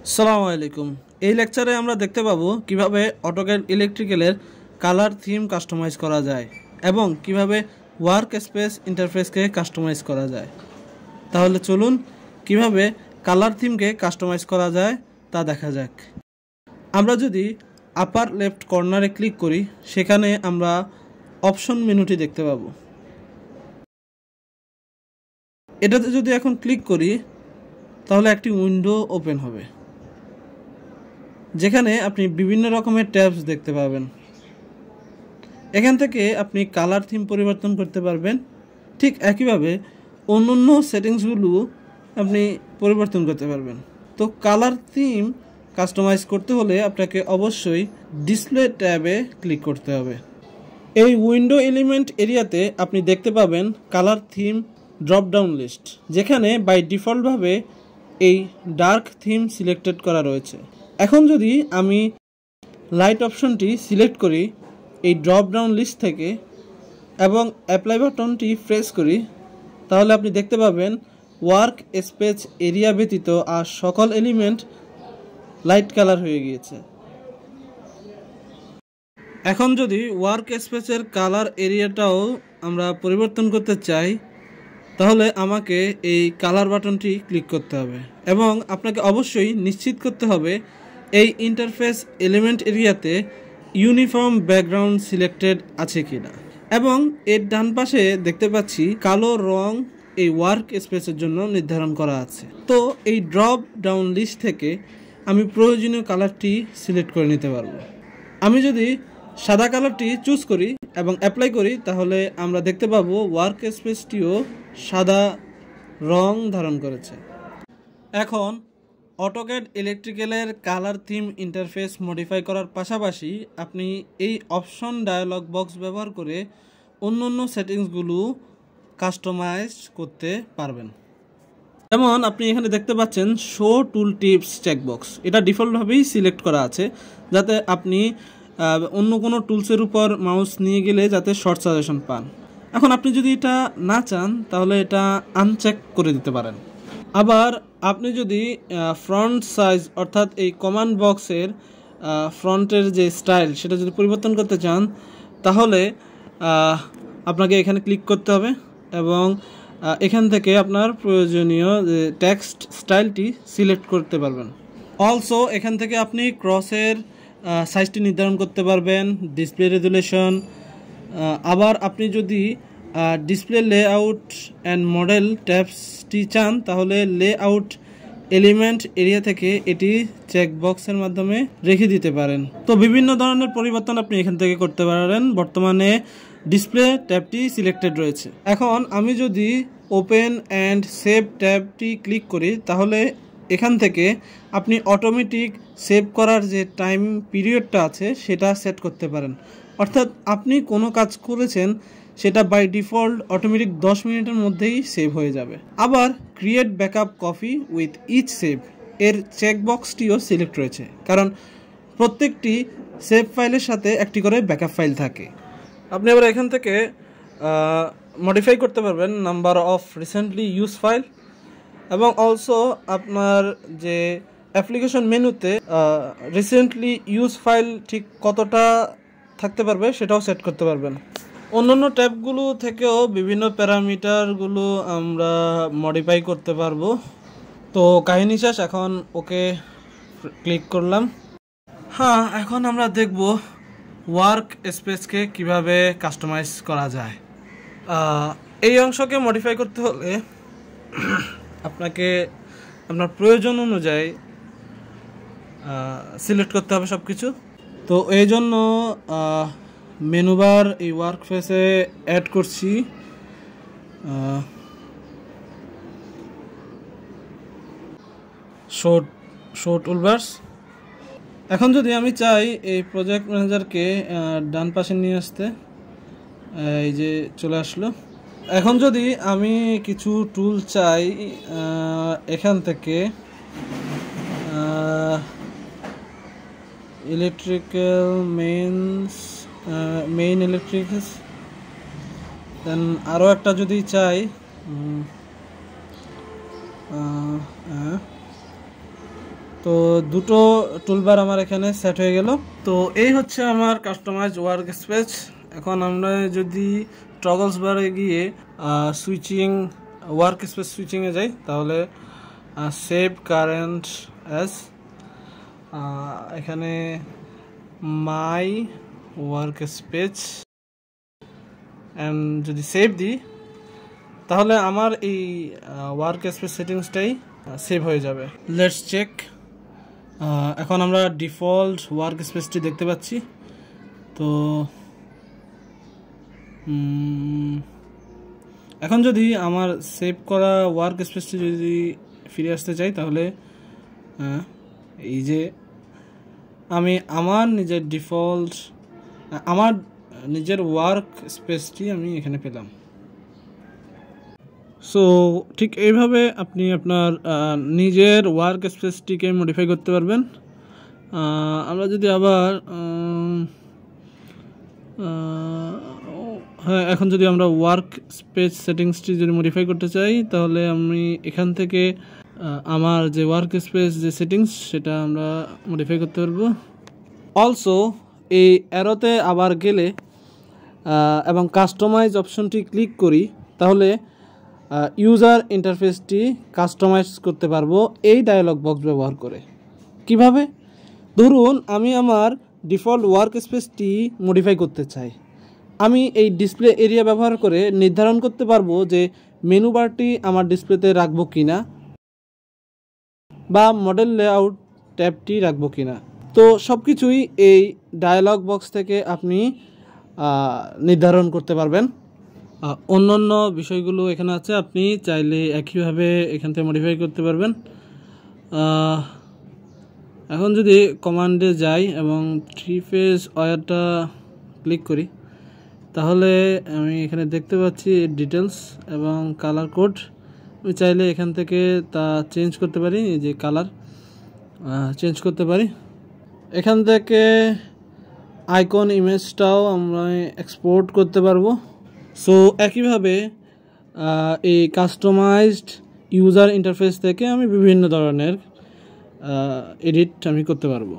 আসসালামু আলাইকুম। এই লেকচারে আমরা দেখতে পাবো কিভাবে অটোক্যাড ইলেকট্রিক্যালের কালার থিম কাস্টমাইজ করা যায় এবং কিভাবে ওয়ার্ক স্পেস ইন্টারফেসকে কাস্টমাইজ করা যায়। তাহলে চলুন কিভাবে কালার থিমকে কাস্টমাইজ করা যায় তা দেখা যাক। আমরা যদি আপার লেফট কর্নারে ক্লিক করি, সেখানে আমরা অপশন মেনুটি দেখতে পাবো। এটাতে যদি এখন ক্লিক করি তাহলে একটি উইন্ডো ওপেন হবে, যেখানে আপনি বিভিন্ন রকমের ট্যাবস দেখতে পাবেন। এখান থেকে আপনি কালার থিম পরিবর্তন করতে পারবেন। ঠিক একইভাবে অন্যান্য সেটিংসগুলো আপনি পরিবর্তন করতে পারবেন। তো কালার থিম কাস্টমাইজ করতে হলে আপনাকে অবশ্যই ডিসপ্লে ট্যাবে ক্লিক করতে হবে। এই উইন্ডো এলিমেন্ট এরিয়াতে আপনি দেখতে পাবেন colour theme drop down list, যেখানে বাই ডিফল্টভাবে এই ডার্ক থিম সিলেক্টেড করা রয়েছে। এখন যদি আমি লাইট অপশনটি সিলেক্ট করি এই ড্রপ ডাউন লিস্ট থেকে এবং অ্যাপ্লাই বাটনটি প্রেস করি, তাহলে আপনি দেখতে পাবেন ওয়ার্ক স্পেস এরিয়া ব্যতীত আর সকল এলিমেন্ট লাইট কালার হয়ে গিয়েছে। এখন যদি ওয়ার্ক স্পেসের কালার এরিয়াটাও আমরা পরিবর্তন করতে চাই, তাহলে আমাকে এই কালার বাটনটি ক্লিক করতে হবে এবং আপনাকে অবশ্যই নিশ্চিত করতে হবে এই ইন্টারফেস এলিমেন্ট এরিয়াতে ইউনিফর্ম ব্যাকগ্রাউন্ড সিলেক্টেড আছে কিনা। এবং এর ডান পাশে দেখতে পাচ্ছি কালো রং এই ওয়ার্ক স্পেসের জন্য নির্ধারণ করা আছে। তো এই ড্রপ ডাউন লিস্ট থেকে আমি প্রয়োজনীয় কালারটি সিলেক্ট করে নিতে পারবো। আমি যদি সাদা কালারটি চুজ করি এবং অ্যাপ্লাই করি, তাহলে আমরা দেখতে পাবো ওয়ার্ক স্পেসটিও সাদা রং ধারণ করেছে। এখন অটোক্যাড ইলেকট্রিক্যালের কালার থিম ইন্টারফেস মডিফাই করার পাশাপাশি আপনি এই অপশন ডায়ালগ বক্স ব্যবহার করে অন্য সেটিংসগুলো কাস্টমাইজ করতে পারবেন। যেমন আপনি এখানে দেখতে পাচ্ছেন শো টুল টিপস চেকবক্স, এটা ডিফল্টভাবেই সিলেক্ট করা আছে যাতে আপনি অন্য কোনো টুলসের উপর মাউস নিয়ে গেলে যাতে শর্ট সাজেশন পান। এখন আপনি যদি এটা না চান তাহলে এটা আনচেক করে দিতে পারেন। আবার আপনি যদি ফ্রন্ট সাইজ অর্থাৎ এই কমান্ড বক্সের ফ্রন্টের যে স্টাইল সেটা যদি পরিবর্তন করতে চান, তাহলে আপনাকে এখানে ক্লিক করতে হবে এবং এখান থেকে আপনার প্রয়োজনীয় যে টেক্সট স্টাইলটি সিলেক্ট করতে পারবেন। অলসো এখান থেকে আপনি ক্রসের সাইজটি নির্ধারণ করতে পারবেন, ডিসপ্লে রেজুলেশন। আবার আপনি যদি ডিসপ্লে লেআউট অ্যান্ড মডেল ট্যাবসটি চান, তাহলে লেআউট এলিমেন্ট এরিয়া থেকে এটি চেকবক্সের মাধ্যমে রেখে দিতে পারেন। তো বিভিন্ন ধরনের পরিবর্তন আপনি এখান থেকে করতে পারেন। বর্তমানে ডিসপ্লে ট্যাবটি সিলেক্টেড রয়েছে। এখন আমি যদি ওপেন অ্যান্ড সেভ ট্যাবটি ক্লিক করি, তাহলে এখান থেকে আপনি অটোমেটিক সেভ করার যে টাইম পিরিয়ডটা আছে সেটা সেট করতে পারেন। অর্থাৎ আপনি কোনো কাজ করেছেন সেটা বাই ডিফল্ট অটোমেটিক 10 মিনিটের মধ্যেই সেভ হয়ে যাবে। আবার create backup copy with each save এর চেকবক্সটিও সিলেক্ট রয়েছে, কারণ প্রত্যেকটি সেভ ফাইলের সাথে একটি করে ব্যাকআপ ফাইল থাকে। আপনি আবার এখান থেকে মডিফাই করতে পারবেন number of recently use file এবং অলসো আপনার যে অ্যাপ্লিকেশন মেনুতে রিসেন্টলি ইউজ ফাইল ঠিক কতটা থাকতে পারবে সেটাও সেট করতে পারবেন। অন্যান্য ট্যাবগুলো থেকেও বিভিন্ন প্যারামিটারগুলো আমরা মডিফাই করতে পারবো। তো কাহিনী শেষ, এখন ওকে ক্লিক করলাম। হ্যাঁ, এখন আমরা দেখব ওয়ার্ক স্পেসকে কিভাবে কাস্টমাইজ করা যায়। এই অংশকে মডিফাই করতে হলে আপনাকে আপনার প্রয়োজন অনুযায়ী সিলেক্ট করতে হবে সব কিছু। তো এই জন্য মেনুবার এই ওয়ার্ক ফেসে অ্যাড করছি শো টুলবার্স। এখন যদি আমি চাই এই প্রজেক্ট ম্যানেজারকে ডান পাশে নিয়ে আসতে, এই যে চলে আসলো। এখন যদি আমি কিছু টুল চাই এখান থেকে ইলেকট্রিক্যাল মেইন ইলেকট্রিক্যাল, দেন আরও একটা যদি চাই তো দুটো টুলবার আমার এখানে সেট হয়ে গেল। তো এই হচ্ছে আমার কাস্টমাইজ ওয়ার্ক স্পেস। এখন আমরা যদি টগলস বারে গিয়ে সুইচিং ওয়ার্ক স্পেস সুইচিংয়ে যাই, তাহলে সেভ কারেন্ট অ্যাজ, এখানে মাই ওয়ার্ক স্পেস অ্যান্ড যদি সেভ দিই, তাহলে আমার এই ওয়ার্ক স্পেস সেটিংসটাই সেভ হয়ে যাবে। Let's check. এখন আমরা ডিফল্ট ওয়ার্ক স্পেসটি দেখতে পাচ্ছি। তো এখন যদি আমার সেভ করা ওয়ার্ক স্পেসটি যদি ফিরে আসতে চাই, তাহলে এই যে আমি আমার নিজের ওয়ার্ক স্পেসটি আমি এখানে পেলাম। সো ঠিক এইভাবে আপনি আপনার নিজের ওয়ার্ক স্পেসটিকে মডিফাই করতে পারবেন। আমরা যদি আবার হ্যাঁ, এখন যদি আমরা ওয়ার্ক স্পেস সেটিংসটি যদি মডিফাই করতে চাই, তাহলে আমি এখান থেকে আমার যে ওয়ার্ক স্পেস যে সেটিংস সেটা আমরা মডিফাই করতে পারবো। অলসো এই অ্যারোতে আবার গেলে এবং কাস্টমাইজ অপশনটি ক্লিক করি, তাহলে ইউজার ইন্টারফেসটি কাস্টমাইজ করতে পারবো এই ডায়ালগ বক্স ব্যবহার করে। কিভাবে? ধরুন আমি আমার ডিফল্ট ওয়ার্ক স্পেসটি মডিফাই করতে চাই। আমি এই ডিসপ্লে এরিয়া ব্যবহার করে নির্ধারণ করতে পারবো যে মেনু বারটি আমার ডিসপ্লেতে রাখবো কিনা বা মডেল লেআউট ট্যাবটি রাখবো কিনা। তো সব কিছুই এই ডায়ালগ বক্স থেকে আপনি নির্ধারণ করতে পারবেন। অন্যান্য বিষয়গুলো এখানে আছে, আপনি চাইলে একইভাবে এখান থেকে মডিফাই করতে পারবেন। এখন যদি কমান্ডে যাই এবং 3 ফেজ ওয়্যারটা ক্লিক করি, তাহলে আমি এখানে দেখতে পাচ্ছি ডিটেলস এবং কালার কোড। আমি চাইলে এখান থেকে তা চেঞ্জ করতে পারি, এই যে কালার চেঞ্জ করতে পারি। এখান থেকে আইকন ইমেজটাও আমরা এক্সপোর্ট করতে পারবো। সো একইভাবে এই কাস্টমাইজড ইউজার ইন্টারফেস থেকে আমি বিভিন্ন ধরনের এডিট আমি করতে পারবো।